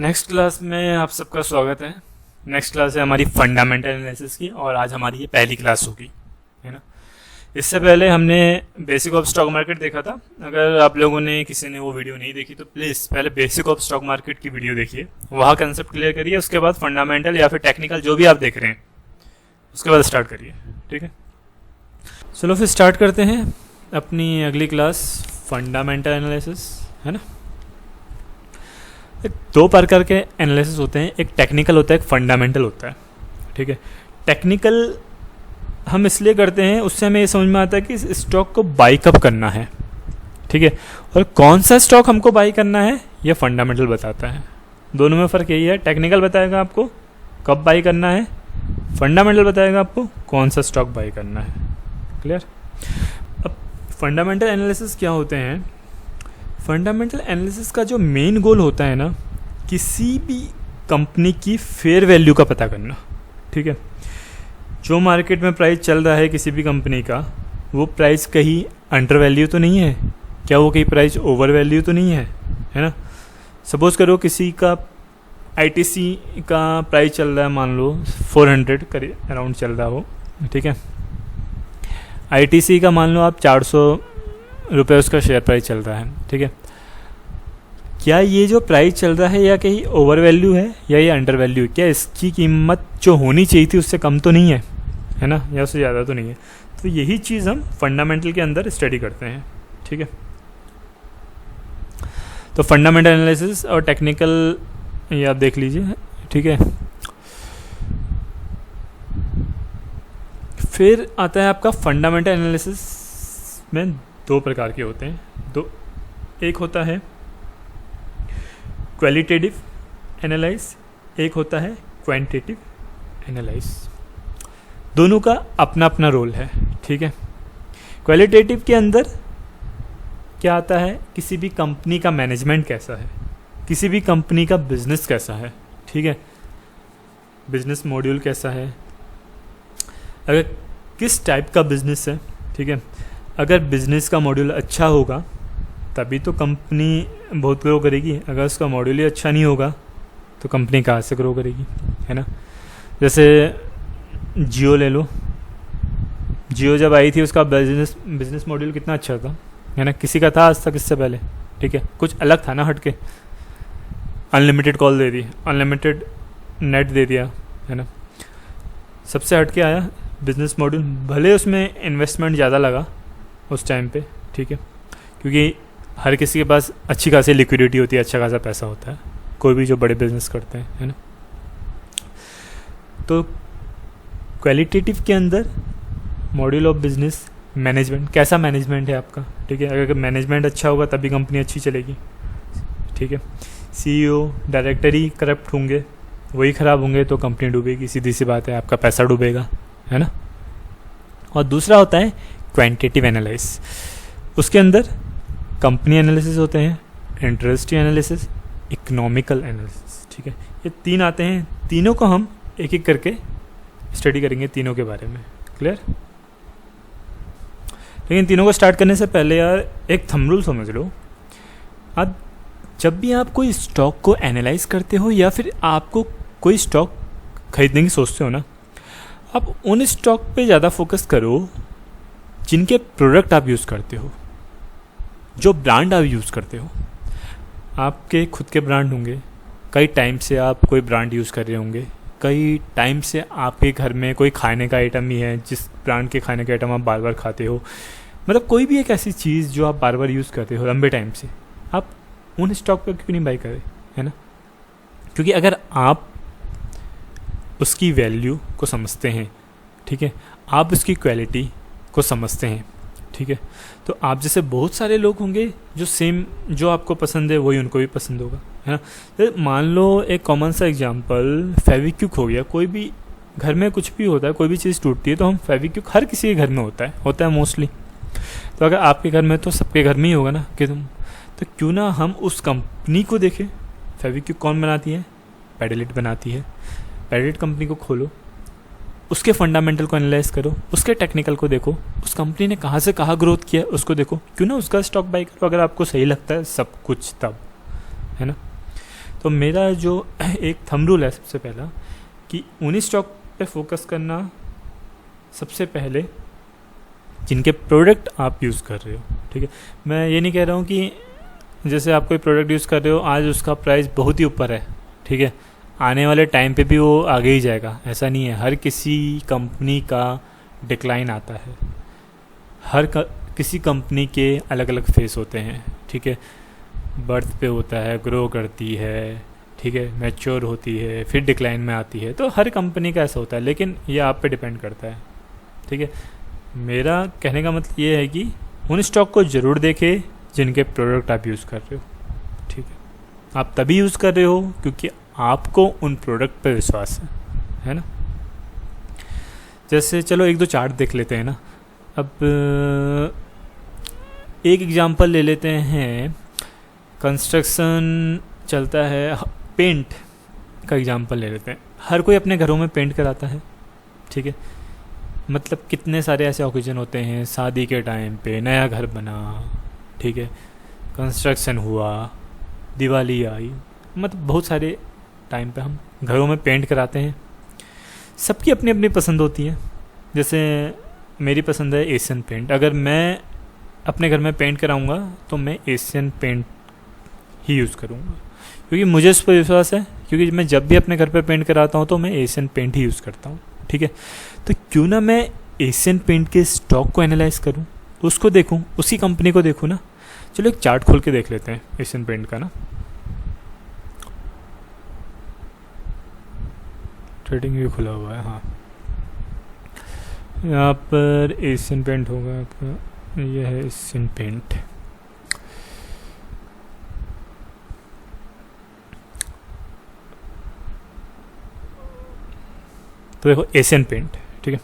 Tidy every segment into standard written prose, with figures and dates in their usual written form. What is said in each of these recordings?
Next class में आप सबका स्वागत है। नेक्स्ट क्लास है हमारी फंडामेंटल एनालिसिस की और आज हमारी ये पहली क्लास होगी, है ना। इससे पहले हमने बेसिक ऑफ स्टॉक मार्केट देखा था। अगर आप लोगों ने किसी ने वो वीडियो नहीं देखी तो प्लीज़ पहले बेसिक ऑफ स्टॉक मार्केट की वीडियो देखिए, वहाँ कंसेप्ट क्लियर करिए, उसके बाद फंडामेंटल या फिर टेक्निकल जो भी आप देख रहे हैं उसके बाद स्टार्ट करिए, ठीक है। चलो फिर स्टार्ट करते हैं अपनी अगली क्लास फंडामेंटल एनालिसिस, है ना। दो प्रकार के एनालिसिस होते हैं, एक टेक्निकल होता है, एक फंडामेंटल होता है, ठीक है। टेक्निकल हम इसलिए करते हैं, उससे हमें ये समझ में आता है कि इस स्टॉक को बाई कब करना है, ठीक है, और कौन सा स्टॉक हमको बाई करना है ये फंडामेंटल बताता है। दोनों में फ़र्क यही है, टेक्निकल बताएगा आपको कब बाई करना है, फंडामेंटल बताएगा आपको कौन सा स्टॉक बाई करना है। क्लियर। अब फंडामेंटल एनालिसिस क्या होते हैं? फंडामेंटल एनालिसिस का जो मेन गोल होता है ना, किसी भी कंपनी की फेयर वैल्यू का पता करना, ठीक है। जो मार्केट में प्राइस चल रहा है किसी भी कंपनी का, वो प्राइस कहीं अंडर वैल्यू तो नहीं है क्या, वो कहीं प्राइस ओवर वैल्यू तो नहीं है ना। सपोज करो किसी का आईटीसी का प्राइस चल रहा है, मान लो 400 करीब अराउंड चल रहा हो, ठीक है। आईटीसी का मान लो आप 400 रुपये उसका शेयर प्राइस चल रहा है, ठीक है। क्या ये जो प्राइस चल रहा है या कहीं ओवर वैल्यू है या ये अंडर वैल्यू है? क्या इसकी कीमत जो होनी चाहिए थी उससे कम तो नहीं है ना, या उससे ज़्यादा तो नहीं है? तो यही चीज़ हम फंडामेंटल के अंदर स्टडी करते हैं, ठीक है। तो फंडामेंटल एनालिसिस और टेक्निकल ये आप देख लीजिए, ठीक है। फिर आता है आपका फंडामेंटल एनालिसिस में दो प्रकार के होते हैं। एक होता है क्वालिटेटिव एनालाइज, एक होता है क्वांटिटेटिव एनालाइज। दोनों का अपना अपना रोल है, ठीक है। क्वालिटेटिव के अंदर क्या आता है, किसी भी कंपनी का मैनेजमेंट कैसा है, किसी भी कंपनी का बिजनेस कैसा है, ठीक है, बिजनेस मॉड्यूल कैसा है, अगर किस टाइप का बिजनेस है, ठीक है। अगर बिजनेस का मॉड्यूल अच्छा होगा तभी तो कंपनी बहुत ग्रो करेगी, अगर उसका मॉड्यूल ही अच्छा नहीं होगा तो कंपनी कहाँ से ग्रो करेगी, है ना। जैसे जियो ले लो, जियो जब आई थी उसका बिजनेस मॉड्यूल कितना अच्छा था, है ना। किसी का था आज तक इससे पहले, ठीक है, कुछ अलग था ना, हट के अनलिमिटेड कॉल दे दी, अनलिमिटेड नेट दे दिया, है ना। सबसे हट के आया बिजनेस मॉड्यूल, भले उसमें इन्वेस्टमेंट ज़्यादा लगा उस टाइम पे, ठीक है, क्योंकि हर किसी के पास अच्छी खासी लिक्विडिटी होती है, अच्छा खासा पैसा होता है, कोई भी जो बड़े बिजनेस करते हैं, है ना। तो क्वालिटेटिव के अंदर मॉड्यूल ऑफ बिजनेस मैनेजमेंट, कैसा मैनेजमेंट है आपका, ठीक है। अगर मैनेजमेंट अच्छा होगा तभी कंपनी अच्छी चलेगी, ठीक है। सीईओ डायरेक्टर ही करप्ट होंगे, वही ख़राब होंगे तो कंपनी डूबेगी, सीधी सी बात है, आपका पैसा डूबेगा, है ना। और दूसरा होता है क्वांटिटेटिव एनालिसिस, उसके अंदर कंपनी एनालिसिस होते हैं, इंटरेस्ट एनालिसिस, इकोनॉमिकल एनालिसिस, ठीक है। ये तीन आते हैं, तीनों को हम एक एक करके स्टडी करेंगे, तीनों के बारे में। क्लियर। लेकिन तीनों को स्टार्ट करने से पहले यार एक थंब रूल समझ लो। अब जब भी आप कोई स्टॉक को एनालाइज करते हो या फिर आपको कोई स्टॉक खरीदने की सोचते हो ना, आप उन स्टॉक पे ज़्यादा फोकस करो जिनके प्रोडक्ट आप यूज़ करते हो, जो ब्रांड आप यूज़ करते हो। आपके खुद के ब्रांड होंगे, कई टाइम से आप कोई ब्रांड यूज़ कर रहे होंगे, कई टाइम से आपके घर में कोई खाने का आइटम ही है जिस ब्रांड के खाने का आइटम आप बार बार खाते हो, मतलब कोई भी एक ऐसी चीज़ जो आप बार बार यूज़ करते हो लंबे टाइम से, आप उन स्टॉक पर क्यों नहीं बाई करें, है ना। क्योंकि अगर आप उसकी वैल्यू को समझते हैं, ठीक है, आप उसकी क्वालिटी को समझते हैं, ठीक है, तो आप जैसे बहुत सारे लोग होंगे जो सेम जो आपको पसंद है वही उनको भी पसंद होगा, है ना। तो मान लो एक कॉमन सा एग्जांपल फेविक्विक हो गया। कोई भी घर में कुछ भी होता है, कोई भी चीज़ टूटती है तो हम फेविक्विक हर किसी के घर में होता है मोस्टली। तो अगर आपके घर में तो सबके घर में ही होगा ना कि तो क्यों ना हम उस कंपनी को देखें, फेविक्विक कौन बनाती है, पेडिलिट बनाती है। पेडिलिट कंपनी को खोलो, उसके फंडामेंटल को एनालाइज करो, उसके टेक्निकल को देखो, उस कंपनी ने कहाँ से कहाँ ग्रोथ किया उसको देखो, क्यों ना उसका स्टॉक बाई करो अगर आपको सही लगता है सब कुछ तब, है ना। तो मेरा जो एक थंब रूल है सबसे पहला कि उन्हीं स्टॉक पे फोकस करना सबसे पहले जिनके प्रोडक्ट आप यूज़ कर रहे हो। ठीक है, मैं ये नहीं कह रहा हूँ कि जैसे आप कोई प्रोडक्ट यूज़ कर रहे हो, आज उसका प्राइस बहुत ही ऊपर है, ठीक है, आने वाले टाइम पे भी वो आगे ही जाएगा, ऐसा नहीं है। हर किसी कंपनी का डिक्लाइन आता है, किसी कंपनी के अलग अलग फेस होते हैं, ठीक है, बर्थ पे होता है, ग्रो करती है, ठीक है, मैच्योर होती है, फिर डिक्लाइन में आती है, तो हर कंपनी का ऐसा होता है, लेकिन ये आप पे डिपेंड करता है। ठीक है, मेरा कहने का मतलब ये है कि उन स्टॉक को ज़रूर देखें जिनके प्रोडक्ट आप यूज़ कर रहे हो। ठीक है, आप तभी यूज़ कर रहे हो क्योंकि आपको उन प्रोडक्ट पे विश्वास है ना। जैसे चलो एक दो चार्ट देख लेते हैं ना। अब एक एग्जांपल ले लेते हैं, कंस्ट्रक्शन चलता है, पेंट का एग्जांपल ले लेते हैं। हर कोई अपने घरों में पेंट कराता है, ठीक है, मतलब कितने सारे ऐसे ओकेजन होते हैं, शादी के टाइम पे, नया घर बना, ठीक है, कंस्ट्रक्शन हुआ, दिवाली आई, मतलब बहुत सारे टाइम पे हम घरों में पेंट कराते हैं। सबकी अपनी अपनी पसंद होती है। जैसे मेरी पसंद है एशियन पेंट। अगर मैं अपने घर में पेंट कराऊंगा तो मैं एशियन पेंट ही यूज़ करूंगा क्योंकि मुझे उस पर विश्वास है, क्योंकि मैं जब भी अपने घर पे पेंट कराता हूँ तो मैं एशियन पेंट ही यूज़ करता हूँ। ठीक है, तो क्यों ना मैं एशियन पेंट के स्टॉक को एनालाइज करूँ, उसको देखूँ, उसी कंपनी को देखूँ ना। चलो एक चार्ट खोल के देख लेते हैं एशियन पेंट का ना। ट्रेडिंग भी खुला हुआ है, हाँ, यहाँ पर एशियन पेंट होगा आपका, यह है एशियन पेंट। तो देखो एशियन पेंट, ठीक है,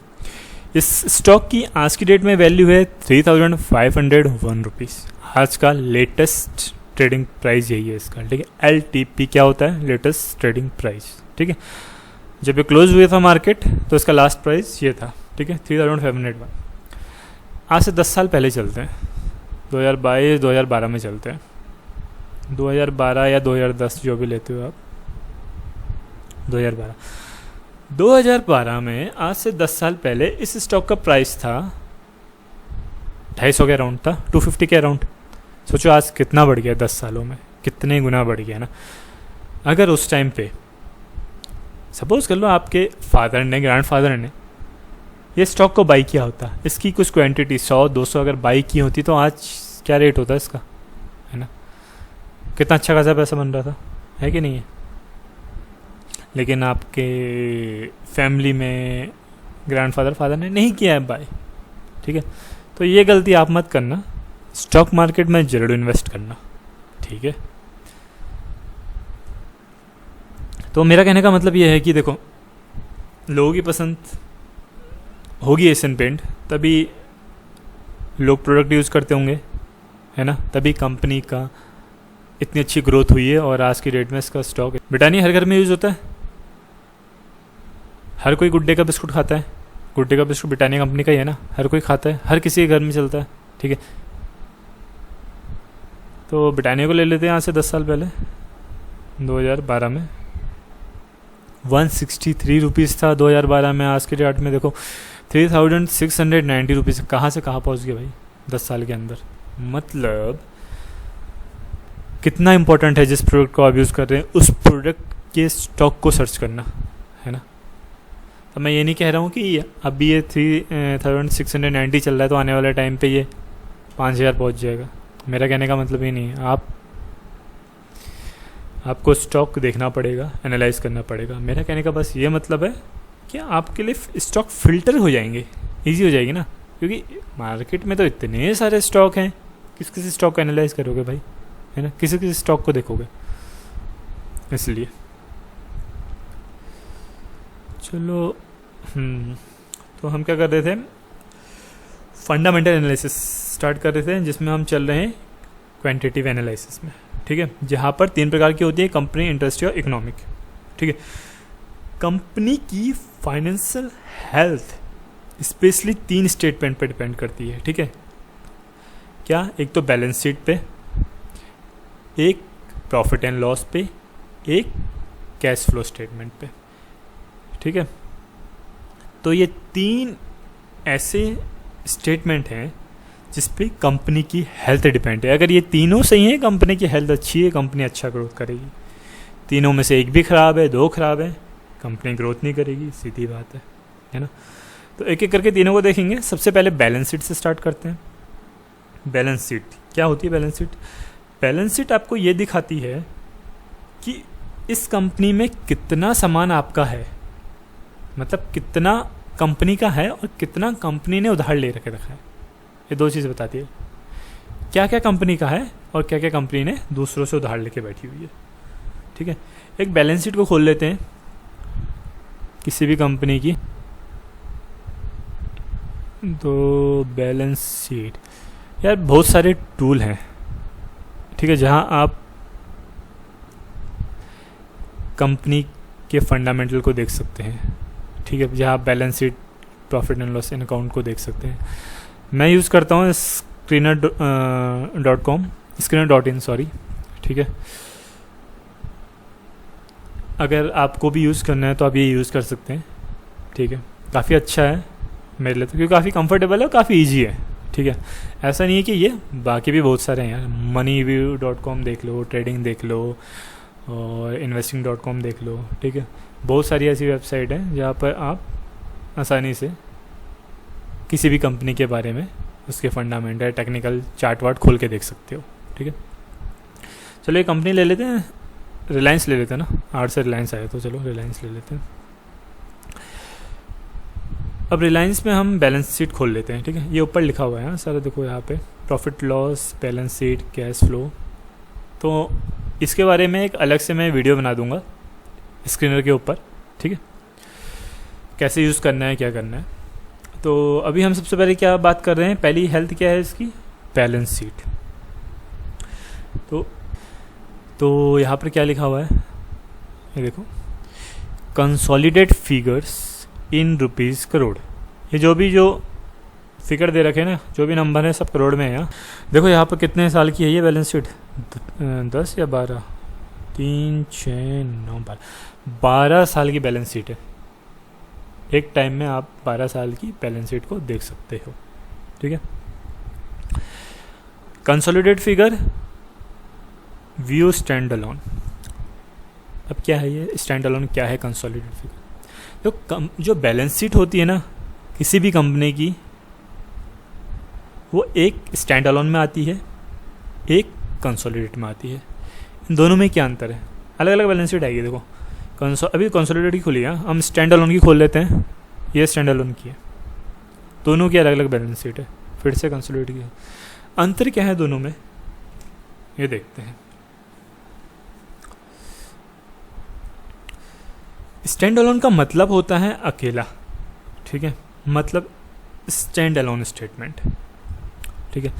इस स्टॉक की आज की डेट में वैल्यू है 3501 रुपीज़। आज का लेटेस्ट ट्रेडिंग प्राइस यही है इसका, ठीक है। LTP क्या होता है, लेटेस्ट ट्रेडिंग प्राइस, ठीक है। जब ये क्लोज हुआ था मार्केट तो इसका लास्ट प्राइस ये था, ठीक है, 3501। आज से 10 साल पहले चलते हैं, 2022-2012 में चलते हैं, 2012 या 2010 जो भी लेते हो आप, 2012 में आज से 10 साल पहले इस स्टॉक का प्राइस था 250 के अराउंड था, 250 के अराउंड। सोचो आज कितना बढ़ गया, 10 सालों में कितने गुना बढ़ गया ना। अगर उस टाइम पे सपोज कर लो आपके फादर ने, ग्रैंड फादर ने ये स्टॉक को बाई किया होता, इसकी कुछ क्वांटिटी 100-200 अगर बाई की होती तो आज क्या रेट होता इसका, है ना, कितना अच्छा खासा पैसा बन रहा था, है कि नहीं है। लेकिन आपके फैमिली में फादर ने नहीं किया है बाय, ठीक है, तो ये गलती आप मत करना, स्टॉक मार्केट में जरूर इन्वेस्ट करना, ठीक है। तो मेरा कहने का मतलब ये है कि देखो, लोगों की पसंद होगी एशियन पेंट, तभी लोग प्रोडक्ट यूज़ करते होंगे, है ना, तभी कंपनी का इतनी अच्छी ग्रोथ हुई है और आज की डेट में इसका स्टॉक है। ब्रिटानिया हर घर में यूज़ होता है, हर कोई गुड डे का बिस्कुट खाता है, गुड डे का बिस्कुट ब्रिटानिया कंपनी का ही है ना, हर कोई खाता है, हर किसी के घर में चलता है, ठीक है। तो ब्रिटानिया को ले लेते हैं आज से 10 साल पहले, 2012 में 163 रुपीज़ था 2012 में। आज के डेट में देखो 3690 रुपीज़, कहाँ से कहाँ पहुँच गए भाई 10 साल के अंदर। मतलब कितना इंपॉर्टेंट है जिस प्रोडक्ट को आप यूज़ कर रहे हैं उस प्रोडक्ट के स्टॉक को सर्च करना, है ना। तो मैं ये नहीं कह रहा हूँ कि अभी ये 3690 चल रहा है तो आने वाले टाइम पे ये 5000 पहुँच जाएगा। मेरा कहने का मतलब ये नहीं है। आपको स्टॉक देखना पड़ेगा, एनालाइज करना पड़ेगा। मेरा कहने का बस ये मतलब है कि आपके लिए स्टॉक फिल्टर हो जाएंगे, ईजी हो जाएगी ना, क्योंकि मार्केट में तो इतने सारे स्टॉक हैं, किस किसी स्टॉक को एनालाइज करोगे भाई, है ना, किसी किसी स्टॉक को देखोगे। इसलिए चलो तो हम क्या कर रहे थे, फंडामेंटल एनालिसिस स्टार्ट कर रहे थे, जिसमें हम चल रहे हैं क्वांटिटेटिव एनालिसिस में, ठीक है, जहाँ पर 3 प्रकार की होती है, कंपनी, इंडस्ट्री और इकोनॉमिक, ठीक है। कंपनी की फाइनेंशियल हेल्थ स्पेशली 3 स्टेटमेंट पे डिपेंड करती है, ठीक है। क्या, एक तो बैलेंस शीट पे, एक प्रॉफिट एंड लॉस पे, एक कैश फ्लो स्टेटमेंट पे, ठीक है। तो ये 3 ऐसे स्टेटमेंट हैं जिस पे कंपनी की हेल्थ डिपेंड है। अगर ये तीनों सही हैं, कंपनी की हेल्थ अच्छी है, कंपनी अच्छा ग्रोथ करेगी। तीनों में से एक भी ख़राब है, 2 ख़राब है, कंपनी ग्रोथ नहीं करेगी, सीधी बात है ना। तो एक एक करके तीनों को देखेंगे। सबसे पहले बैलेंस शीट से स्टार्ट करते हैं। बैलेंस शीट क्या होती है? बैलेंस शीट, बैलेंस शीट आपको ये दिखाती है कि इस कंपनी में कितना सामान आपका है, मतलब कितना कंपनी का है और कितना कंपनी ने उधार ले रखा है। ये 2 चीज़ बताती है, क्या क्या कंपनी का है और क्या क्या कंपनी ने दूसरों से उधार लेके बैठी हुई है, ठीक है। एक बैलेंस शीट को खोल लेते हैं किसी भी कंपनी की। तो बैलेंस शीट, यार बहुत सारे टूल हैं, ठीक है, जहां आप कंपनी के फंडामेंटल को देख सकते हैं, ठीक है, जहां आप balance sheet, profit and loss account को देख सकते हैं। मैं यूज़ करता हूँ screener.com, screener.in सॉरी, ठीक है। अगर आपको भी यूज़ करना है तो आप ये यूज़ कर सकते हैं, ठीक है। काफ़ी अच्छा है मेरे लिए तो, क्योंकि काफ़ी कंफर्टेबल है और काफ़ी ईजी है, ठीक है। ऐसा नहीं है कि ये, बाकी भी बहुत सारे हैं यार, moneyview.com देख लो, ट्रेडिंग देख लो और investing.com देख लो, ठीक है। बहुत सारी ऐसी वेबसाइट हैं जहाँ पर आप आसानी से किसी भी कंपनी के बारे में, उसके फंडामेंटल, टेक्निकल चार्ट वार्ट खोल के देख सकते हो, ठीक है। चलो ये कंपनी ले लेते हैं, रिलायंस ले लेते हैं ना, आर से रिलायंस आया तो चलो रिलायंस ले लेते हैं। अब रिलायंस में हम बैलेंस शीट खोल लेते हैं, ठीक है। ये ऊपर लिखा हुआ है सारा, देखो यहाँ पे profit loss, balance sheet, cash flow. तो इसके बारे में एक अलग से मैं वीडियो बना दूंगा स्क्रीनर के ऊपर, ठीक है, कैसे यूज़ करना है, क्या करना है। तो अभी हम सबसे पहले क्या बात कर रहे हैं, पहली हेल्थ क्या है इसकी, बैलेंस शीट। तो यहाँ पर क्या लिखा हुआ है, ये देखो, consolidate figures in rupees crore. ये जो फिगर दे रखे हैं ना, जो भी नंबर है सब करोड़ में है। यहाँ देखो, यहाँ पर कितने साल की है ये बैलेंस शीट, 10 या 12, 3, 6, 9, 12 साल की बैलेंस शीट है। एक टाइम में आप 12 साल की बैलेंस शीट को देख सकते हो, ठीक है। Consolidate figure, view stand alone. अब क्या है ये स्टैंड अलोन, क्या है कंसोलिडेट फिगर? जो बैलेंस शीट होती है ना किसी भी कंपनी की, वो एक स्टैंड अलोन में आती है, एक कंसोलिडेट में आती है। इन दोनों में क्या अंतर है? अलग अलग बैलेंस शीट आएगी। देखो अभी कंसोलिडेट की खुली है, हम स्टैंड अलोन की खोल लेते हैं। ये स्टैंड अलोन की है, दोनों की अलग अलग बैलेंस शीट है। फिर से कंसोलिडेट की, अंतर क्या है दोनों में ये देखते हैं। स्टैंड अलोन का मतलब होता है अकेला, ठीक है, मतलब स्टैंड अलोन स्टेटमेंट, ठीक है।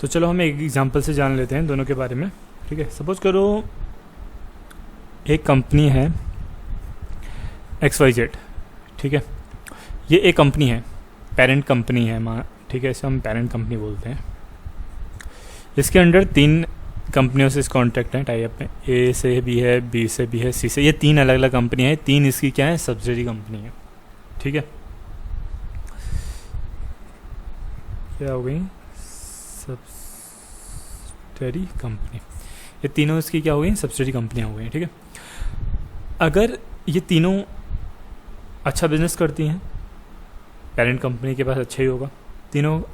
तो चलो हम एक एग्जांपल से जान लेते हैं दोनों के बारे में, ठीक है। सपोज करो एक कंपनी है XYZ, ठीक है। ये एक कंपनी है, पेरेंट कंपनी है, ठीक है, इसे हम पेरेंट कंपनी बोलते हैं। इसके अंडर 3 कंपनियों से इस कॉन्ट्रैक्ट है, टाई अप में। ए से भी है, बी से भी है, सी से। ये 3 अलग अलग कंपनी है, 3 इसकी क्या है, सब्सिडरी कंपनी है, ठीक है। क्या हो गई, सब्सिडरी कंपनी। ये तीनों इसकी क्या हो गई, सब्सिडरी कंपनियां हो गई, ठीक है। अगर ये तीनों अच्छा बिजनेस करती हैं, पेरेंट कंपनी के पास अच्छा ही होगा।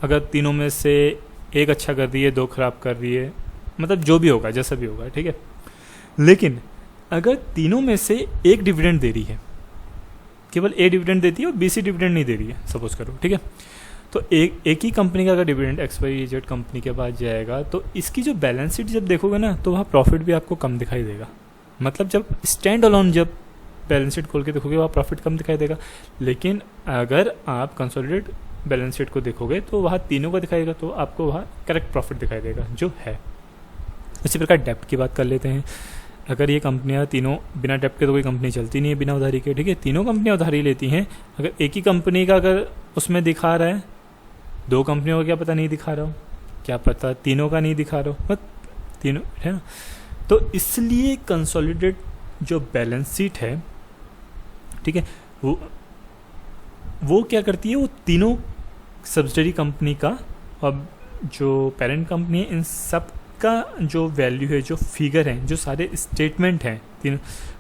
अगर तीनों में से एक अच्छा कर रही है, 2 खराब कर रही है, मतलब जो भी होगा, जैसा भी होगा, ठीक है। लेकिन अगर तीनों में से एक डिविडेंड दे रही है, केवल ए डिविडेंड देती है और बी सी डिविडेंड नहीं दे रही है, सपोज करो, ठीक है। तो एक ही कंपनी का अगर डिविडेंड XYZ कंपनी के पास जाएगा, तो इसकी जो बैलेंस शीट जब देखोगे ना, तो वहाँ प्रॉफिट भी आपको कम दिखाई देगा। मतलब जब स्टैंड अलोन जब बैलेंस शीट खोल के देखोगे, वहाँ प्रॉफिट कम दिखाई देगा। लेकिन अगर आप कंसोलिडेट बैलेंस शीट को देखोगे तो वहाँ तीनों का दिखाएगा, तो आपको वहाँ करेक्ट प्रॉफिट दिखाई देगा जो है। इसी प्रकार डेप्ट की बात कर लेते हैं। अगर ये कंपनियां तीनों, बिना डेप्ट के तो कोई कंपनी चलती नहीं है, बिना उधारी के, ठीक है। तीनों कंपनियां उधारी लेती हैं। अगर एक ही कंपनी का अगर उसमें दिखा रहा है, 2 कंपनियों का क्या पता नहीं दिखा रहा हो, क्या पता तीनों का नहीं दिखा रहा हो, बस तीनों है ना। तो इसलिए कंसोलिडेट जो बैलेंस शीट है, ठीक है, वो क्या करती है, वो तीनों सब्सिडरी कंपनी का और जो पेरेंट कंपनी है, इन सब का जो वैल्यू है, जो फिगर है, जो सारे स्टेटमेंट हैं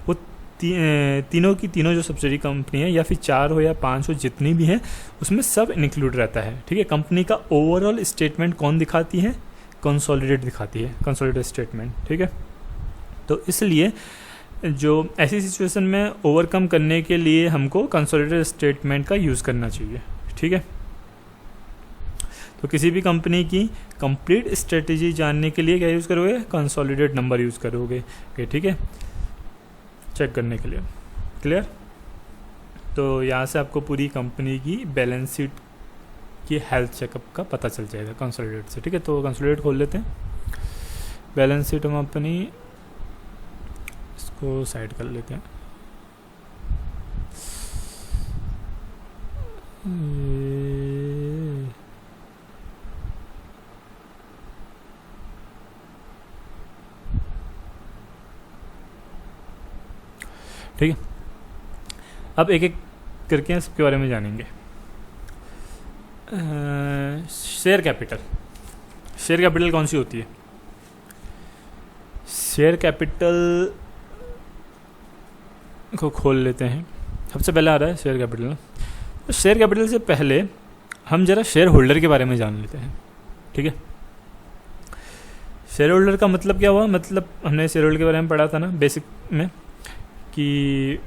वो तीनों की तीनों जो सब्सिडरी कंपनी है, या फिर 4 हो या 5 हो, जितनी भी हैं, उसमें सब इंक्लूड रहता है। ठीक है, कंपनी का ओवरऑल स्टेटमेंट कौन दिखाती है, कंसोलिडेट दिखाती है, कंसोलिडेट स्टेटमेंट। ठीक है, तो इसलिए जो ऐसी सिचुएशन में ओवरकम करने के लिए हमको कंसोलिडेटेड स्टेटमेंट का यूज़ करना चाहिए। ठीक है, तो किसी भी कंपनी की कंप्लीट स्ट्रेटेजी जानने के लिए क्या यूज़ करोगे, कंसोलिडेट नंबर यूज़ करोगे। ठीक है, चेक करने के लिए। क्लियर? तो यहाँ से आपको पूरी कंपनी की बैलेंस शीट की हेल्थ चेकअप का पता चल जाएगा कंसोलिडेट से। ठीक है, तो कंसोलिडेट खोल लेते हैं, बैलेंस शीट हम अपनी इसको साइड कर लेते हैं। ठीक है, अब एक एक करके इसके बारे में जानेंगे। शेयर कैपिटल, शेयर कैपिटल कौन सी होती है? शेयर कैपिटल को खोल लेते हैं। सबसे पहले आ रहा है शेयर कैपिटल। तो शेयर कैपिटल से पहले हम जरा शेयर होल्डर के बारे में जान लेते हैं। ठीक है, शेयर होल्डर का मतलब क्या हुआ? मतलब हमने शेयर होल्डर के बारे में पढ़ा था ना बेसिक में, कि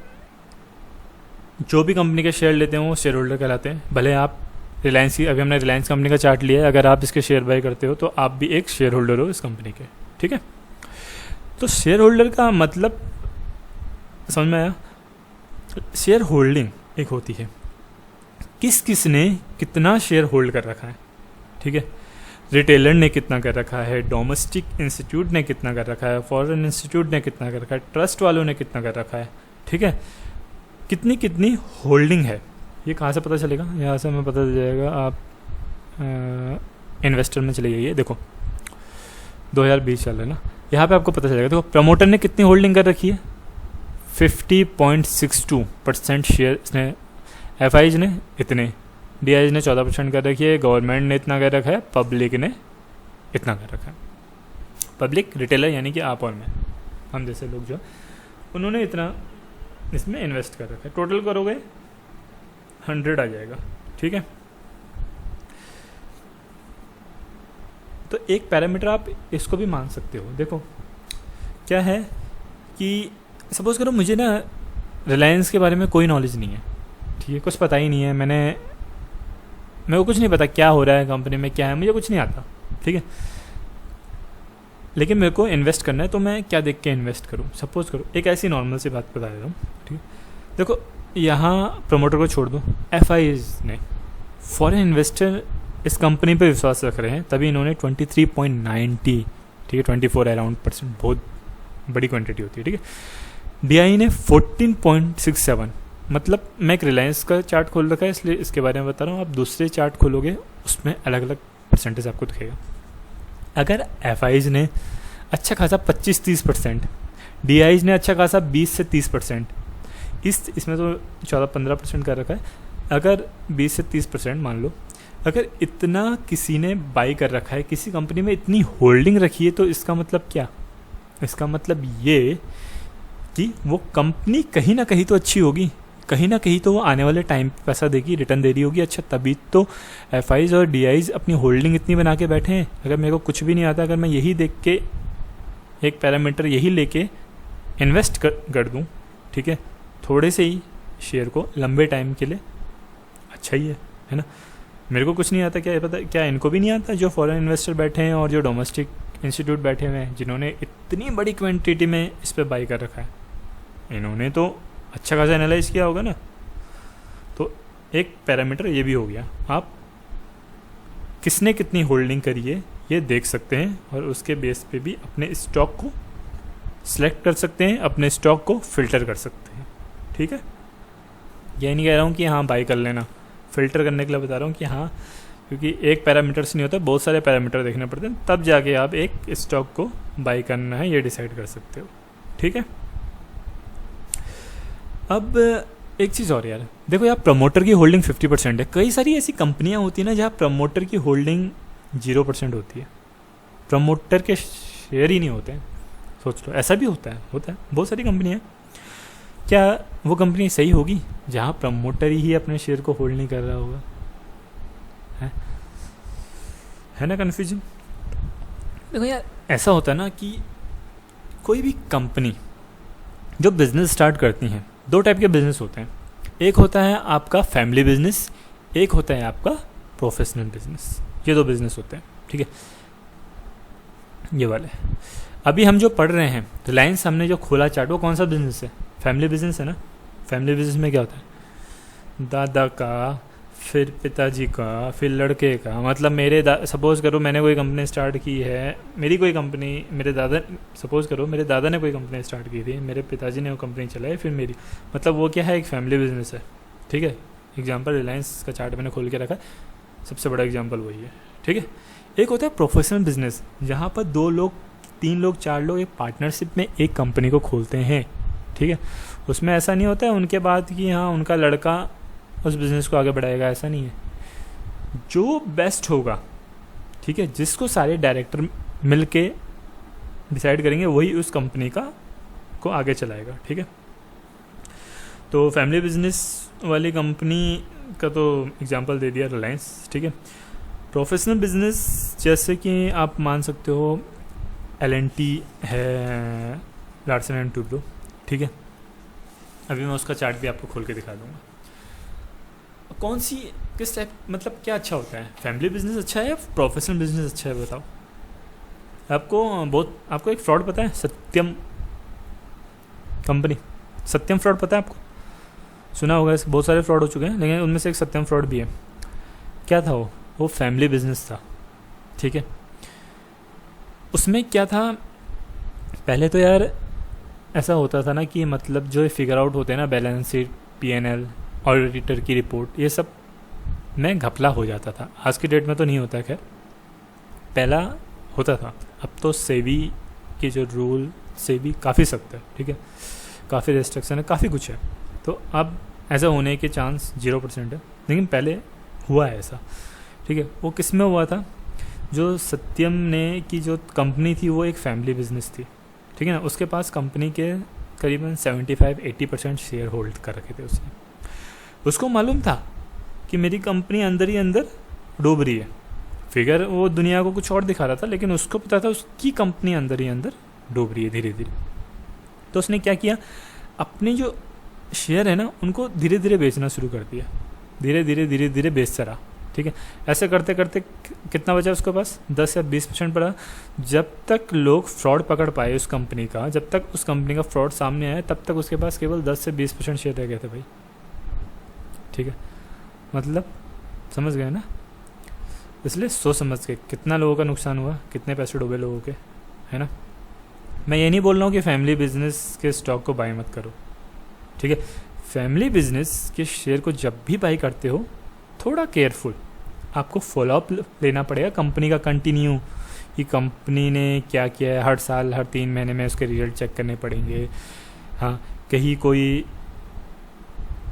जो भी कंपनी के शेयर लेते हैं वो शेयर होल्डर कहलाते हैं। भले आप रिलायंस की, अभी हमने रिलायंस कंपनी का चार्ट लिया है, अगर आप इसके शेयर बाय करते हो तो आप भी एक शेयर होल्डर हो इस कंपनी के। ठीक है, तो शेयर होल्डर का मतलब समझ में आया? शेयर होल्डिंग एक होती है, किस किस ने कितना शेयर होल्ड कर रखा है। ठीक है, रिटेलर ने कितना कर रखा है, डोमेस्टिक इंस्टीट्यूट ने कितना कर रखा है, फॉरेन इंस्टीट्यूट ने कितना कर रखा है, ट्रस्ट वालों ने कितना कर रखा है। ठीक है, कितनी कितनी होल्डिंग है, ये कहाँ से पता चलेगा? यहाँ से हमें पता चल जाएगा। आप इन्वेस्टर में चले जाइए, देखो 2020 चल रहा है ना, यहाँ पे आपको पता चलेगा। देखो प्रमोटर ने कितनी होल्डिंग कर रखी है, 50.62% शेयर इसने, एफआईज ने इतने, डीआईज ने 14% कर रखी है, गवर्नमेंट ने इतना कर रखा है, पब्लिक ने इतना कर रखा है। पब्लिक रिटेलर यानी कि आप और मैं, हम जैसे लोग जो, उन्होंने इतना इसमें इन्वेस्ट कर रखा है। टोटल करोगे 100 आ जाएगा। ठीक है, तो एक पैरामीटर आप इसको भी मान सकते हो। देखो क्या है कि सपोज करो मुझे ना रिलायंस के बारे में कोई नॉलेज नहीं है। ठीक है, कुछ पता ही नहीं है, मेरे को कुछ नहीं पता क्या हो रहा है कंपनी में, क्या है, मुझे कुछ नहीं आता। ठीक है, लेकिन मेरे को इन्वेस्ट करना है, तो मैं क्या देख के इन्वेस्ट करूं? सपोज करो एक ऐसी नॉर्मल सी बात बता देता हूँ। ठीक है, देखो यहाँ प्रमोटर को छोड़ दो, एफआईज ने, फॉरेन इन्वेस्टर इस कंपनी पर विश्वास रख रहे हैं, तभी इन्होंने 23.90, ठीक है 24 अराउंड %, बहुत बड़ी क्वांटिटी होती है। ठीक है, डीआई ने 14.67, मतलब मैं एक रिलायंस का चार्ट खोल रखा है इसलिए इसके बारे में बता रहा हूँ, आप दूसरे चार्ट खोलोगे उसमें अलग अलग परसेंटेज आपको दिखेगा। अगर एफआईज ने अच्छा खासा 25-30%, डीआईज ने अच्छा खासा 20 से 30%, इसमें तो 14-15% कर रखा है, अगर 20 से 30% मान लो, अगर इतना किसी ने बाई कर रखा है, किसी कंपनी में इतनी होल्डिंग रखी है, तो इसका मतलब क्या? इसका मतलब ये कि वो कंपनी कहीं ना कहीं तो अच्छी होगी, कहीं ना कहीं तो वो आने वाले टाइम पे पैसा देगी, रिटर्न दे रही होगी। अच्छा, तभी तो एफआईज और डीआईज अपनी होल्डिंग इतनी बना के बैठे हैं। अगर मेरे को कुछ भी नहीं आता, अगर मैं यही देख के एक पैरामीटर यही लेके इन्वेस्ट कर दूँ, ठीक है, थोड़े से ही शेयर को लंबे टाइम के लिए, अच्छा ही है ना। मेरे को कुछ नहीं आता, क्या पता, क्या इनको भी नहीं आता जो फॉरेन इन्वेस्टर बैठे हैं और जो डोमेस्टिक इंस्टीट्यूट बैठे हुए हैं, जिन्होंने इतनी बड़ी क्वांटिटी में इस पर बाई कर रखा है, इन्होंने तो अच्छा खासा एनालाइज किया होगा ना। तो एक पैरामीटर ये भी हो गया, आप किसने कितनी होल्डिंग करी है ये देख सकते हैं, और उसके बेस पे भी अपने स्टॉक को सिलेक्ट कर सकते हैं, अपने स्टॉक को फिल्टर कर सकते हैं। ठीक है, ये नहीं कह रहा हूँ कि हाँ बाई कर लेना, फिल्टर करने के लिए बता रहा हूँ कि हाँ, क्योंकि एक पैरामीटर से नहीं होता, बहुत सारे पैरामीटर देखने पड़ते हैं, तब जाके आप एक स्टॉक को बाई करना है ये डिसाइड कर सकते हो, ठीक है। अब एक चीज़ और यार, देखो यार प्रमोटर की होल्डिंग 50% है। कई सारी ऐसी कंपनियां होती हैं ना जहाँ प्रमोटर की होल्डिंग 0% होती है, प्रमोटर के शेयर ही नहीं होते हैं। सोच लो, ऐसा भी होता है बहुत सारी कंपनियां। क्या वो कंपनी सही होगी जहाँ प्रमोटर ही अपने शेयर को होल्ड नहीं कर रहा होगा? है ना कन्फ्यूजन। देखो यार ऐसा होता है ना कि कोई भी कंपनी जो बिजनेस स्टार्ट करती हैं, दो टाइप के बिजनेस होते हैं। एक होता है आपका फैमिली बिजनेस, एक होता है आपका प्रोफेशनल बिजनेस। ये दो बिजनेस होते हैं, ठीक है। ये वाले अभी हम जो पढ़ रहे हैं रिलायंस हमने जो खोला चार्ट, वो कौन सा बिजनेस है? फैमिली बिजनेस है ना। फैमिली बिजनेस में क्या होता है? दादा का, फिर पिताजी का, फिर लड़के का। मतलब मेरे सपोज़ करो मैंने कोई कंपनी स्टार्ट की है, मेरी कोई कंपनी, मेरे दादा, सपोज़ करो मेरे दादा ने कोई कंपनी स्टार्ट की थी, मेरे पिताजी ने वो कंपनी चलाई, फिर मेरी, मतलब वो क्या है? एक फैमिली बिजनेस है, ठीक है। एग्जांपल रिलायंस का चार्ट मैंने खोल के रखा, सबसे बड़ा एग्जांपल वही है, ठीक है। एक होता है प्रोफेशनल बिजनेस, जहाँ पर 2 लोग, 3 लोग, 4 लोग एक पार्टनरशिप में एक कंपनी को खोलते हैं, ठीक है। उसमें ऐसा नहीं होता है उनके बाद कि हाँ उनका लड़का उस बिज़नेस को आगे बढ़ाएगा, ऐसा नहीं है। जो बेस्ट होगा, ठीक है, जिसको सारे डायरेक्टर मिल के डिसाइड करेंगे वही उस कंपनी का को आगे चलाएगा, ठीक है। तो फैमिली बिजनेस वाली कंपनी का तो एग्जांपल दे दिया रिलायंस, ठीक है। प्रोफेशनल बिजनेस जैसे कि आप मान सकते हो L&T है, लार्सन एंड टुब्रो, ठीक है। अभी मैं उसका चार्ट भी आपको खोल के दिखा दूंगा। कौन सी, किस टाइप, मतलब क्या अच्छा होता है? फैमिली बिजनेस अच्छा है या प्रोफेशनल बिजनेस अच्छा है, बताओ। आपको एक फ्रॉड पता है? सत्यम कंपनी, सत्यम फ्रॉड पता है आपको? सुना होगा, इसके बहुत सारे फ्रॉड हो चुके हैं, लेकिन उनमें से एक सत्यम फ्रॉड भी है। क्या था वो फैमिली बिजनेस था, ठीक है। उसमें क्या था, पहले तो यार ऐसा होता था ना कि मतलब जो फिगर आउट होते हैं ना, बैलेंस शीट, P&L, ऑडिटर की रिपोर्ट, ये सब में घपला हो जाता था। आज की डेट में तो नहीं होता है, खैर पहला होता था। अब तो सेबी की जो रूल, सेबी काफ़ी सख्त है, ठीक है, काफ़ी रेस्ट्रिक्शन है, काफ़ी कुछ है। तो अब ऐसा होने के चांस 0% है, लेकिन पहले हुआ है ऐसा, ठीक है। वो किस में हुआ था? जो सत्यम ने की जो कंपनी थी वो एक फैमिली बिजनेस थी, ठीक है ना। उसके पास कंपनी के करीबन 75-80% शेयर होल्ड कर रखे थे उसने। उसको मालूम था कि मेरी कंपनी अंदर ही अंदर डूब रही है। फिगर वो दुनिया को कुछ और दिखा रहा था, लेकिन उसको पता था उसकी कंपनी अंदर ही अंदर डूब रही है धीरे धीरे। तो उसने क्या किया, अपने जो शेयर है ना उनको धीरे धीरे बेचना शुरू कर दिया, धीरे धीरे बेचता रहा, ठीक है। ऐसे करते करते कितना बचा उसके पास? 10 या 20% पड़ा। जब तक लोग फ्रॉड पकड़ पाए उस कंपनी का, जब तक उस कंपनी का फ्रॉड सामने आया, तब तक उसके पास केवल 10 से 20% शेयर रह गए थे भाई, ठीक है। मतलब समझ गए ना। इसलिए सोच समझ के, कितना लोगों का नुकसान हुआ, कितने पैसे डूबे लोगों के, है ना। मैं ये नहीं बोल रहा हूँ कि फैमिली बिजनेस के स्टॉक को बाय मत करो, ठीक है। फैमिली बिजनेस के शेयर को जब भी बाय करते हो थोड़ा केयरफुल, आपको फॉलोअप लेना पड़ेगा कंपनी का, कंटिन्यू, कि कंपनी ने क्या किया है। हर साल, हर 3 महीने में उसके रिजल्ट चेक करने पड़ेंगे। हाँ, कहीं कोई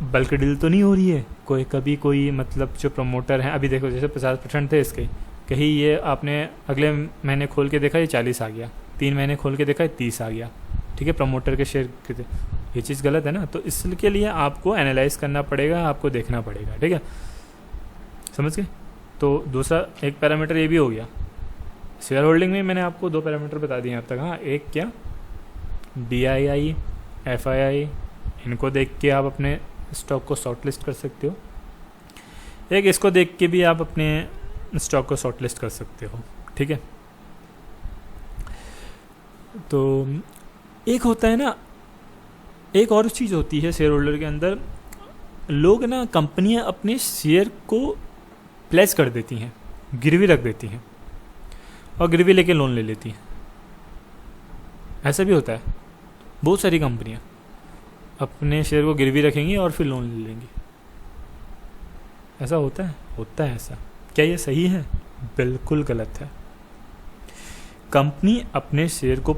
बल्क डील तो नहीं हो रही है, कभी कोई मतलब जो प्रमोटर हैं, अभी देखो जैसे 50% थे इसके, कहीं ये आपने अगले महीने खोल के देखा ये 40 आ गया, 3 महीने खोल के देखा ये 30 आ गया, ठीक है, प्रमोटर के शेयर कितने, ये चीज़ गलत है ना। तो इसके लिए आपको एनालाइज करना पड़ेगा, आपको देखना पड़ेगा, ठीक है, समझ गए। तो दूसरा एक पैरामीटर ये भी हो गया। शेयर होल्डिंग में मैंने आपको 2 पैरामीटर बता दिए अब तक। हाँ, एक क्या, DII, FII, इनको देख के आप अपने स्टॉक को शॉर्ट लिस्ट कर सकते हो। एक इसको देख के भी आप अपने स्टॉक को शॉर्ट लिस्ट कर सकते हो, ठीक है। तो एक होता है ना, एक और चीज़ होती है शेयर होल्डर के अंदर, लोग ना, कंपनियां अपने शेयर को प्लेस कर देती हैं, गिरवी रख देती हैं और गिरवी लेके लोन ले लेती हैं। ऐसा भी होता है, बहुत सारी कंपनियां अपने शेयर को गिरवी रखेंगी और फिर लोन ले लेंगी। ऐसा होता है ऐसा। क्या ये सही है? बिल्कुल गलत है। कंपनी अपने शेयर को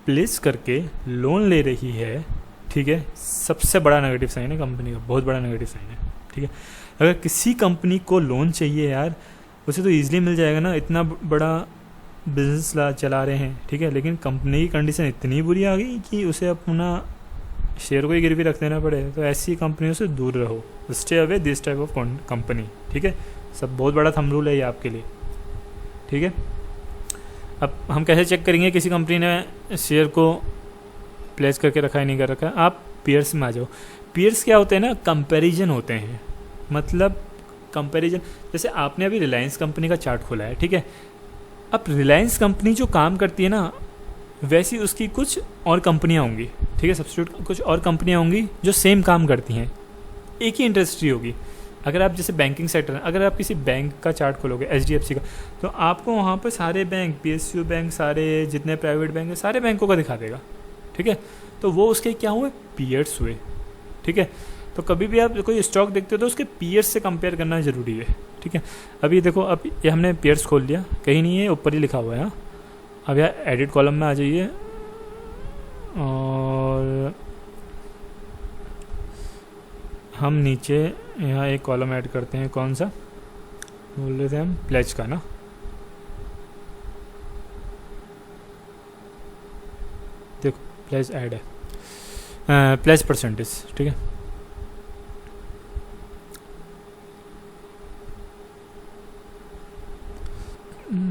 प्लेस करके लोन ले रही है, ठीक है, सबसे बड़ा नेगेटिव साइन है कंपनी का, बहुत बड़ा नेगेटिव साइन है, ठीक है। अगर किसी कंपनी को लोन चाहिए यार, उसे तो ईजिली मिल जाएगा ना, इतना बड़ा बिजनेस चला रहे हैं, ठीक है, लेकिन कंपनी की कंडीशन इतनी बुरी आ गई कि उसे अपना शेयर को ही गिरवी रख देना पड़े। तो ऐसी कंपनियों से दूर रहो, stay away this type of company, ठीक है। सब बहुत बड़ा थंब रूल है ये आपके लिए, ठीक है। अब हम कैसे चेक करेंगे किसी कंपनी ने शेयर को प्लेस करके रखा है नहीं कर रखा है? आप पीयर्स में आ जाओ। पीयर्स क्या होते हैं ना, कंपैरिजन होते हैं, मतलब कंपैरिजन, जैसे आपने अभी रिलायंस कंपनी का चार्ट खोला है, ठीक है। अब रिलायंस कंपनी जो काम करती है ना, वैसी उसकी कुछ और कंपनियां होंगी, ठीक है, सब्स्टिट्यूट कुछ और कंपनियां होंगी जो सेम काम करती हैं, एक ही इंडस्ट्री होगी। अगर आप जैसे बैंकिंग सेक्टर, अगर आप किसी बैंक का चार्ट खोलोगे HDFC का, तो आपको वहाँ पर सारे बैंक, PSU बैंक, सारे जितने प्राइवेट बैंक हैं, सारे बैंकों का दिखा देगा, ठीक है। तो वो उसके क्या हुए, पीयर्स हुए, ठीक है। तो कभी भी आप कोई स्टॉक देखते हो तो उसके पीयर्स से कंपेयर करना ज़रूरी है, ठीक है। अभी देखो, अब ये हमने पीयर्स खोल लिया, कहीं नहीं है, ऊपर ही लिखा हुआ है। अब यहाँ एडिट कॉलम में आ जाइए और हम नीचे यहाँ एक कॉलम ऐड करते हैं, कौन सा बोल रहे थे हम, प्लेज का ना। देखो प्लेज ऐड है, प्लेज परसेंटेज, ठीक है।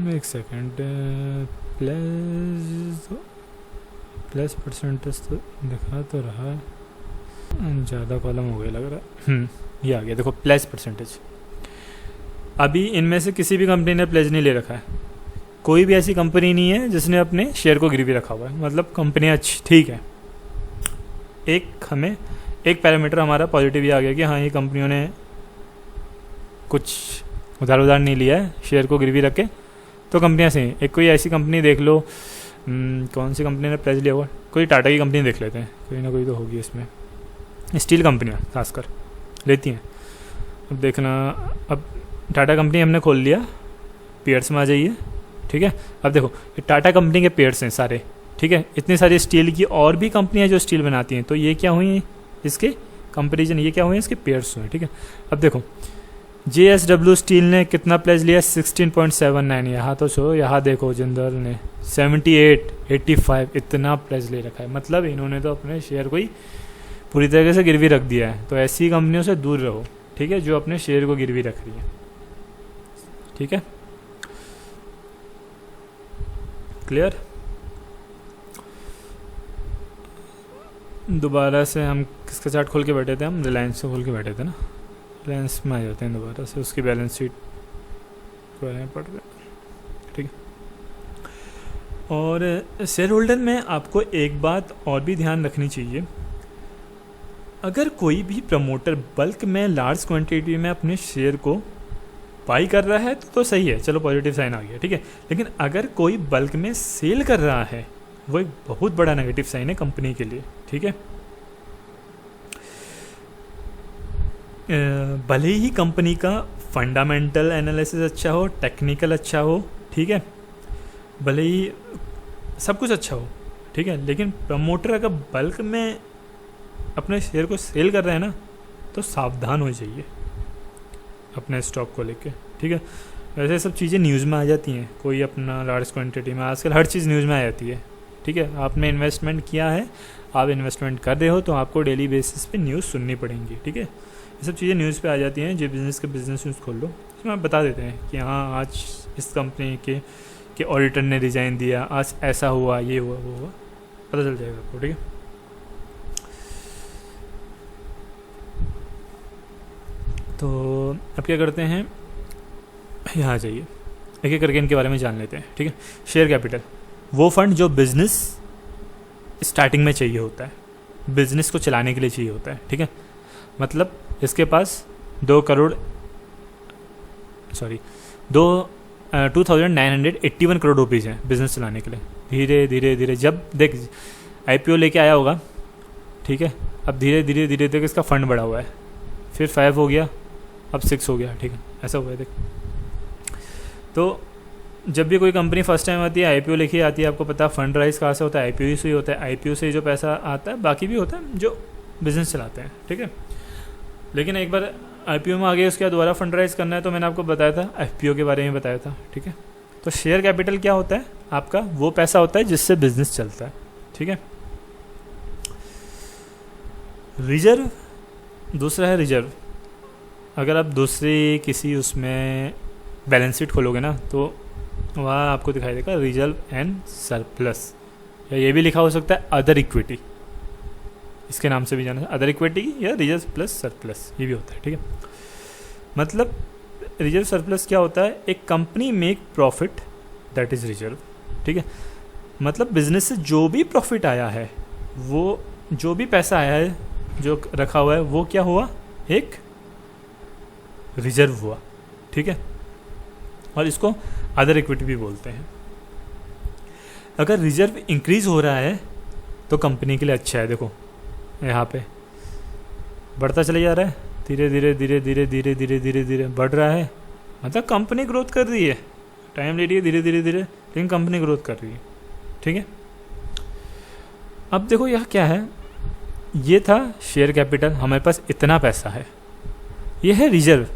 एक सेकेंड, प्लस परसेंटेज तो दिखा तो रहा है, ज़्यादा कॉलम हो गया लग रहा है। ये आ गया, देखो प्लेज परसेंटेज। अभी इनमें से किसी भी कंपनी ने प्लेज नहीं ले रखा है, कोई भी ऐसी कंपनी नहीं है जिसने अपने शेयर को गिरवी रखा हुआ है, मतलब कंपनी अच्छी, ठीक है। एक पैरामीटर हमारा पॉजिटिव ही आ गया कि हाँ, ये कंपनियों ने कुछ उधार नहीं लिया है शेयर को गिरवी रख के, तो कंपनियाँ सही। एक कोई ऐसी कंपनी देख लो, कौन सी कंपनी ने प्लेज लिया हुआ, कोई टाटा की कंपनी देख लेते हैं, कोई ना कोई तो होगी इसमें, स्टील कंपनियाँ खासकर लेती हैं। अब देखना, अब टाटा कंपनी हमने खोल लिया, पेयर्स में आ जाइए, ठीक है। अब देखो ये टाटा कंपनी के पेयर्स हैं सारे, ठीक है। इतनी सारी स्टील की और भी कंपनियाँ जो स्टील बनाती हैं, तो ये क्या हुई, इसके कंपेरिजन ये क्या हुए, इसके पेयर्स हुए, ठीक है। अब देखो JSW स्टील ने कितना प्लेज लिया, 16.79। यहाँ तो छो, यहाँ देखो जिंदल ने 78, 85 इतना प्लेज ले रखा है, मतलब इन्होंने तो अपने शेयर को ही पूरी तरीके से गिरवी रख दिया है। तो ऐसी कंपनियों से दूर रहो, ठीक है, जो अपने शेयर को गिरवी रख रही है, ठीक है, क्लियर। दोबारा से हम किसका चार्ट खोल के बैठे थे, हम रिलायंस से खोल के बैठे थे ना, रिलायंस में आ जाते हैं दोबारा से, उसकी बैलेंस शीट पढ़ रहे, ठीक है। और शेयर होल्डर में आपको एक बात और भी ध्यान रखनी चाहिए, अगर कोई भी प्रमोटर बल्क में लार्ज क्वांटिटी में अपने शेयर को बाई कर रहा है तो सही है, चलो पॉजिटिव साइन आ गया, ठीक है। लेकिन अगर कोई बल्क में सेल कर रहा है, वो एक बहुत बड़ा नेगेटिव साइन है कंपनी के लिए, ठीक है। भले ही कंपनी का फंडामेंटल एनालिसिस अच्छा हो, टेक्निकल अच्छा हो, ठीक है, भले ही सब कुछ अच्छा हो, ठीक है, लेकिन प्रमोटर अगर बल्क में अपने शेयर को सेल कर रहे हैं ना, तो सावधान हो जाइए अपने स्टॉक को लेके, ठीक है। वैसे सब चीज़ें न्यूज़ में आ जाती हैं, कोई अपना लार्ज क्वांटिटी में, आजकल हर चीज़ न्यूज़ में आ जाती है, ठीक है। आपने इन्वेस्टमेंट किया है, आप इन्वेस्टमेंट कर रहे हो, तो आपको डेली बेसिस पे न्यूज़ सुननी पड़ेंगी, ठीक है। ये सब चीज़ें न्यूज़ पे आ जाती हैं, जो बिज़नेस के बिज़नेस न्यूज़ खोल लो, इसमें आप बता देते हैं कि हाँ आज इस कंपनी के ऑडिटर ने रिज़ाइन दिया, आज ऐसा हुआ, ये हुआ, वो हुआ, पता चल जाएगा आपको, ठीक है। तो अब क्या करते हैं, यहाँ आ जाइए, एक एक करके इनके बारे में जान लेते हैं, ठीक है। शेयर कैपिटल, वो फंड जो बिज़नेस स्टार्टिंग में चाहिए होता है, बिज़नेस को चलाने के लिए चाहिए होता है, ठीक है। मतलब इसके पास 2,981 करोड़ रुपीज़ हैं बिज़नेस चलाने के लिए। धीरे धीरे धीरे जब देख IPO लेके आया होगा, ठीक है, अब धीरे धीरे धीरे तक इसका फंड बढ़ा हुआ है, फिर 5 हो गया, अब 6 हो गया, ठीक है, ऐसा हुआ है देख। तो जब भी कोई कंपनी फर्स्ट टाइम आती है, आईपीओ लेके आती है, आपको पता है फंड राइज कहाँ से होता है, आईपीओ से ही होता है। आईपीओ से जो पैसा आता है बाकी भी होता है जो बिजनेस चलाते हैं, ठीक है। लेकिन एक बार आईपीओ में आ गए, उसके बाद दोबारा फंड राइज करना है, तो मैंने आपको बताया था एफपीओ के बारे में बताया था, ठीक है। तो शेयर कैपिटल क्या होता है आपका, वो पैसा होता है जिससे बिजनेस चलता है, ठीक है। रिजर्व दूसरा है रिजर्व। अगर आप दूसरी किसी उसमें बैलेंस शीट खोलोगे ना, तो वहाँ आपको दिखाई देगा रिजर्व एंड सरप्लस, या ये भी लिखा हो सकता है अदर इक्विटी, इसके नाम से भी जाना है, अदर इक्विटी या रिजर्व प्लस सरप्लस, ये भी होता है, ठीक है। मतलब रिजर्व सरप्लस क्या होता है, एक company make profit that is reserve, ठीक है। मतलब बिजनेस से जो भी प्रॉफिट आया है, वो जो भी पैसा आया है जो रखा हुआ है, वो क्या हुआ, एक रिजर्व हुआ, ठीक है। और इसको अदर इक्विटी भी बोलते हैं। अगर रिजर्व इंक्रीज हो रहा है तो कंपनी के लिए अच्छा है। देखो यहाँ पे बढ़ता चले जा रहा है, धीरे धीरे धीरे धीरे धीरे धीरे धीरे धीरे बढ़ रहा है, मतलब कंपनी ग्रोथ कर रही है, टाइम ले रही है धीरे धीरे धीरे, लेकिन कंपनी ग्रोथ कर रही है, ठीक है। अब देखो यह क्या है, ये था शेयर कैपिटल, हमारे पास इतना पैसा है, ये है रिजर्व।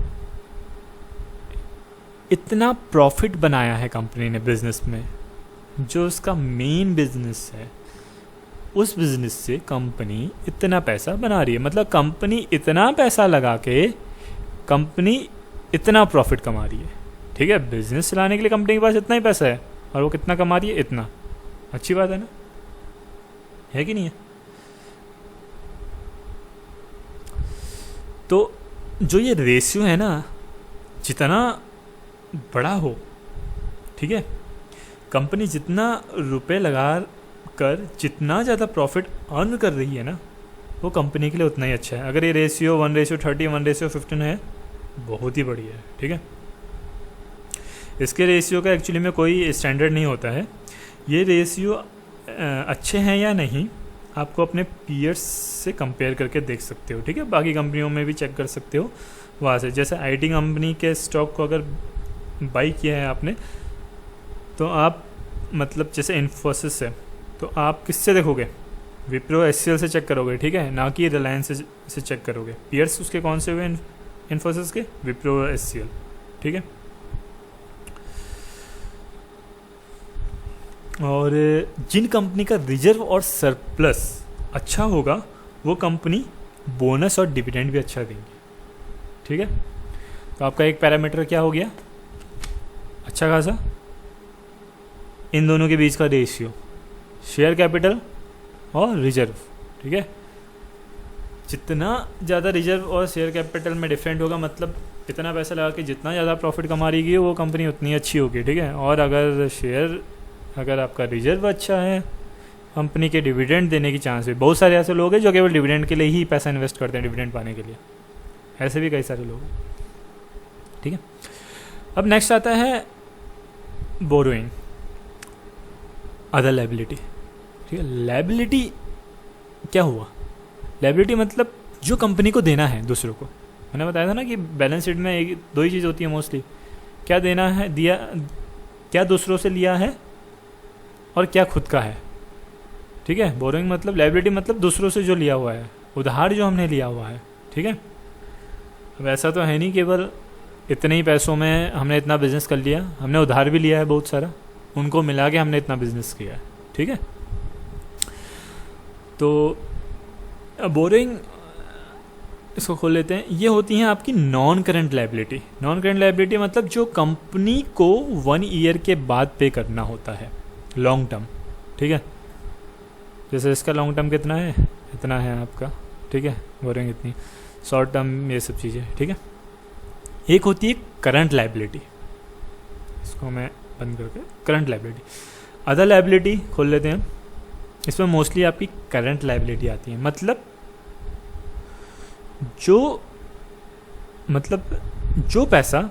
इतना प्रॉफिट बनाया है कंपनी ने बिजनेस में, जो उसका मेन बिजनेस है, उस बिजनेस से कंपनी इतना पैसा बना रही है। मतलब कंपनी इतना पैसा लगा के कंपनी इतना प्रॉफिट कमा रही है, ठीक है। बिजनेस चलाने के लिए कंपनी के पास इतना ही पैसा है, और वो कितना कमा रही है, इतना। अच्छी बात है ना, है कि नहीं है। तो जो ये रेशियो है ना, जितना बड़ा हो, ठीक है, कंपनी जितना रुपए लगा कर जितना ज़्यादा प्रॉफिट अर्न कर रही है ना, वो कंपनी के लिए उतना ही अच्छा है। अगर ये रेशियो 1:30, 1:15 है, बहुत ही बढ़िया है, ठीक है। इसके रेशियो का एक्चुअली में कोई स्टैंडर्ड नहीं होता है। ये रेशियो अच्छे हैं या नहीं, आपको अपने पीयर्स से कंपेयर करके देख सकते हो, ठीक है। बाकी कंपनियों में भी चेक कर सकते हो वहाँ से। जैसे आईटी कंपनी के स्टॉक को अगर बाई किया है आपने, तो आप मतलब जैसे इन्फोसिस है, तो आप किससे देखोगे, विप्रो एचसीएल से चेक करोगे, ठीक है, ना कि रिलायंस से चेक करोगे। पीयर्स उसके कौन से हुए इन्फोसिस के, विप्रो एचसीएल, ठीक है। और जिन कंपनी का रिजर्व और सरप्लस अच्छा होगा, वो कंपनी बोनस और डिविडेंड भी अच्छा देंगी, ठीक है। तो आपका एक पैरामीटर क्या हो गया, अच्छा खासा इन दोनों के बीच का रेशियो, शेयर कैपिटल और रिजर्व, ठीक है। जितना ज़्यादा रिजर्व और शेयर कैपिटल में डिफरेंट होगा, मतलब इतना पैसा लगा के जितना ज़्यादा प्रॉफिट कमा रही है वो कंपनी उतनी अच्छी होगी, ठीक है। और अगर आपका रिजर्व अच्छा है, कंपनी के डिविडेंड देने की चांस है। बहुत सारे ऐसे लोग हैं जो केवल डिविडेंड के लिए ही पैसा इन्वेस्ट करते हैं, डिविडेंड पाने के लिए, ऐसे भी कई सारे लोग हैं, ठीक है। अब नेक्स्ट आता है बोरोइंग, अदर लायबिलिटी, ठीक है। लायबिलिटी क्या हुआ, लायबिलिटी मतलब जो कंपनी को देना है दूसरों को। मैंने बताया था ना कि बैलेंस शीट में दो ही चीज़ होती है मोस्टली, क्या देना है, दिया, क्या दूसरों से लिया है, और क्या खुद का है, ठीक है। बोरोइंग मतलब, लायबिलिटी मतलब दूसरों से जो लिया हुआ है, उधार जो हमने लिया हुआ है, ठीक है। अब ऐसा तो है नहीं केवल इतने ही पैसों में हमने इतना बिजनेस कर लिया, हमने उधार भी लिया है बहुत सारा, उनको मिला के हमने इतना बिजनेस किया है, ठीक है। तो बोरोइंग इसको खोल लेते हैं। ये होती हैं आपकी non current liability. Non current liability मतलब जो कंपनी को 1 ईयर के बाद पे करना होता है, लॉन्ग टर्म, ठीक है। जैसे इसका लॉन्ग टर्म कितना है, इतना है आपका, ठीक है, बोरोइंग इतनी, शॉर्ट टर्म ये सब चीज़ें, ठीक है। एक होती है करंट लायबिलिटी, इसको मैं बंद करके, करंट लायबिलिटी। अदर लायबिलिटी खोल लेते हैं, इसमें मोस्टली आपकी करंट लायबिलिटी आती है। मतलब जो पैसा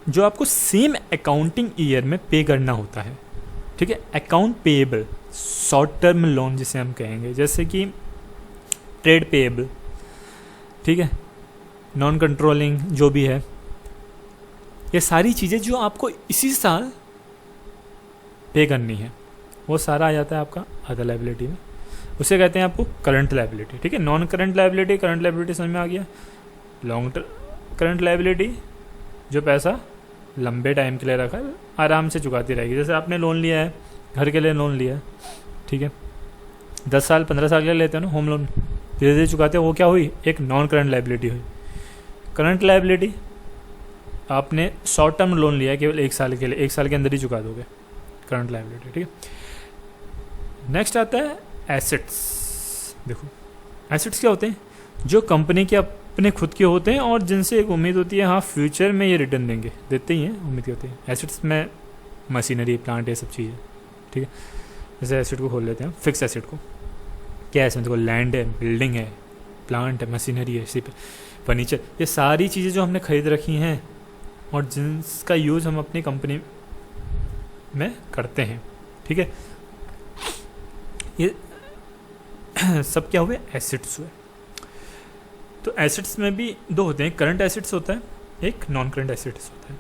जो आपको सेम अकाउंटिंग ईयर में पे करना होता है, ठीक है। Account payable, short term loan जिसे हम कहेंगे, जैसे कि ट्रेड पेएबल, ठीक है, नॉन कंट्रोलिंग जो भी है, ये सारी चीज़ें जो आपको इसी साल पे करनी है, वो सारा आ जाता है आपका अदर लायबिलिटी में, उसे कहते हैं आपको करंट लायबिलिटी। ठीक है, non current liability, current liability समझ में आ गया। लॉन्ग करंट लायबिलिटी, जो पैसा लंबे टाइम के लिए रखा है, आराम से चुकाती रहेगी। जैसे आपने लोन लिया है, घर के लिए लोन लिया है, ठीक है, 10 साल 15 साल के लिए लेते हो ना होम लोन, धीरे धीरे चुकाते हो, वो क्या हुई, एक नॉन करंट लायबिलिटी हुई। करंट लायबिलिटी, आपने शॉर्ट टर्म लोन लिया है केवल 1 साल के लिए, 1 साल के अंदर ही चुका दोगे, करंट लायबिलिटी। ठीक है, नेक्स्ट आता है एसेट्स। देखो एसेट्स क्या होते हैं, जो कंपनी के अपने खुद के होते हैं और जिनसे एक उम्मीद होती है हाँ फ्यूचर में ये रिटर्न देंगे, देते ही हैं, उम्मीद होती है। एसेट्स में मशीनरी, प्लांट, ये सब चीज़ें। ठीक है, जैसे एसेट को खोल लेते हैं, फिक्स एसेट को क्या है, इसमें देखो लैंड है, बिल्डिंग है, प्लांट है, मशीनरी है, सिर्फ फर्नीचर, ये सारी चीज़ें जो हमने खरीद रखी हैं और जिनका यूज़ हम अपनी कंपनी में करते हैं। ठीक है, ये सब क्या हुए, एसेट्स हुए। तो एसेट्स में भी दो होते हैं, करंट एसेट्स होता है, एक नॉन करंट एसेट्स होता है।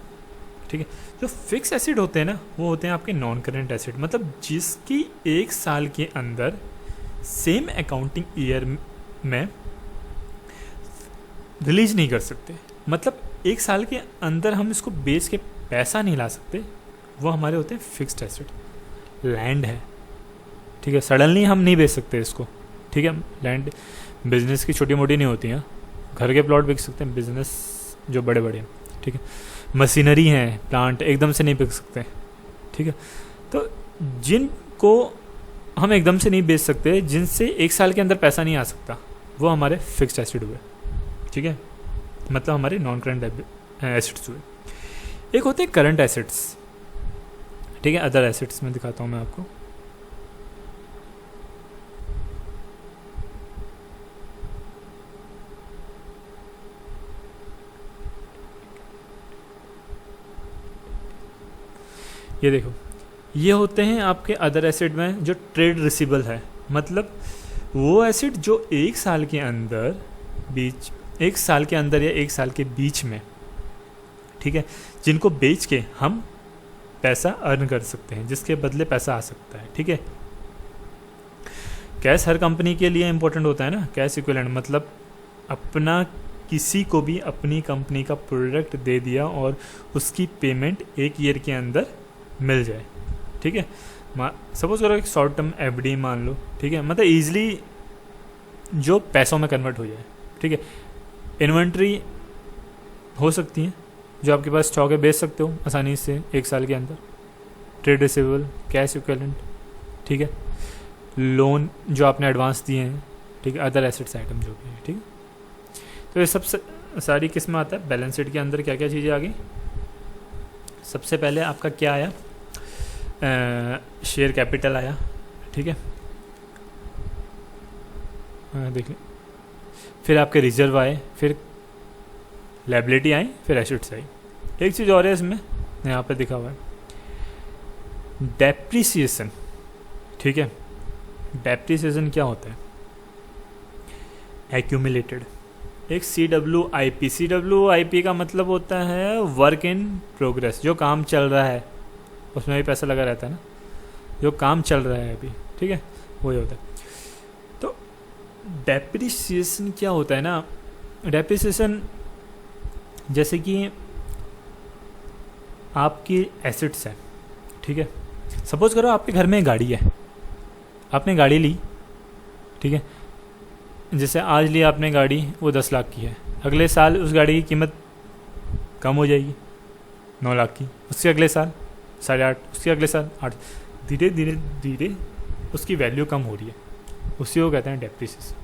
ठीक है, जो फिक्स एसेट होते हैं ना, वो होते हैं आपके नॉन करंट एसेट, मतलब जिसकी 1 साल के अंदर सेम अकाउंटिंग ईयर में रिलीज नहीं कर सकते, मतलब 1 साल के अंदर हम इसको बेच के पैसा नहीं ला सकते, वो हमारे होते हैं फिक्स्ड एसेट। लैंड है, ठीक है, सडनली हम नहीं बेच सकते इसको। ठीक है, लैंड बिजनेस की छोटी मोटी नहीं होती हैं, घर के प्लॉट बिक सकते हैं, बिजनेस जो बड़े बड़े हैं। ठीक है, मशीनरी हैं, प्लांट एकदम से नहीं बिक सकते। ठीक है, तो जिनको हम एकदम से नहीं बेच सकते, जिनसे 1 साल के अंदर पैसा नहीं आ सकता, वो हमारे फिक्स्ड एसेट हुए। ठीक है, मतलब हमारे नॉन करंट एसेट्स हुए। एक होते हैं करंट एसेट्स। ठीक है, अदर एसेट्स में दिखाता हूँ मैं आपको। ये देखो, ये होते हैं आपके अदर एसेट में जो ट्रेड रिसीवेबल है, मतलब वो एसेट जो 1 साल के अंदर या 1 साल के बीच में, ठीक है, जिनको बेच के हम पैसा अर्न कर सकते हैं, जिसके बदले पैसा आ सकता है। ठीक है, कैश हर कंपनी के लिए इंपॉर्टेंट होता है ना, कैश इक्विवेलेंट, मतलब अपना किसी को भी अपनी कंपनी का प्रोडक्ट दे दिया और उसकी पेमेंट 1 ईयर के अंदर मिल जाए। ठीक है, सपोज करो एक शॉर्ट टर्म एफडी मान लो। ठीक है, मतलब ईजिली जो पैसों में कन्वर्ट हो जाए। ठीक है, इन्वेंट्री हो सकती है जो आपके पास स्टॉक है, बेच सकते हो आसानी से 1 साल के अंदर। ट्रेड रिसीवेबल, कैश इक्विवेलेंट, ठीक है, लोन जो आपने एडवांस दिए हैं, ठीक है, अदर एसेट्स आइटम जो भी है। ठीक है, तो ये सब सारी किस में आता है, बैलेंस शीट के अंदर क्या क्या चीज़ें आ गई। सबसे पहले आपका क्या आया, शेयर कैपिटल आया। ठीक है, देखिए, फिर आपके रिजर्व आए, फिर लायबिलिटी आई, फिर एसेट्स आई। एक चीज़ और है इसमें, यहाँ पे दिखा हुआ है डेप्रिसिएशन। ठीक है, डेप्रिसिएशन क्या होता है, एक्यूमुलेटेड। एक CWIP का मतलब होता है वर्क इन प्रोग्रेस, जो काम चल रहा है उसमें भी पैसा लगा रहता है ना, जो काम चल रहा है अभी। ठीक है, वही होता है। तो डेप्रिसिएशन क्या होता है ना, डेप्रिसिएशन जैसे कि आपकी एसेट्स है। ठीक है, सपोज करो आपके घर में गाड़ी है, आपने गाड़ी ली। ठीक है, जैसे आज ली आपने गाड़ी, वो 10 लाख की है, अगले साल उस गाड़ी की कीमत कम हो जाएगी 9 लाख की, उसके अगले साल 8.5, उसके अगले साल 8, धीरे धीरे धीरे उसकी वैल्यू कम हो रही है, उसी को कहते हैं डेप्रिसिएशन।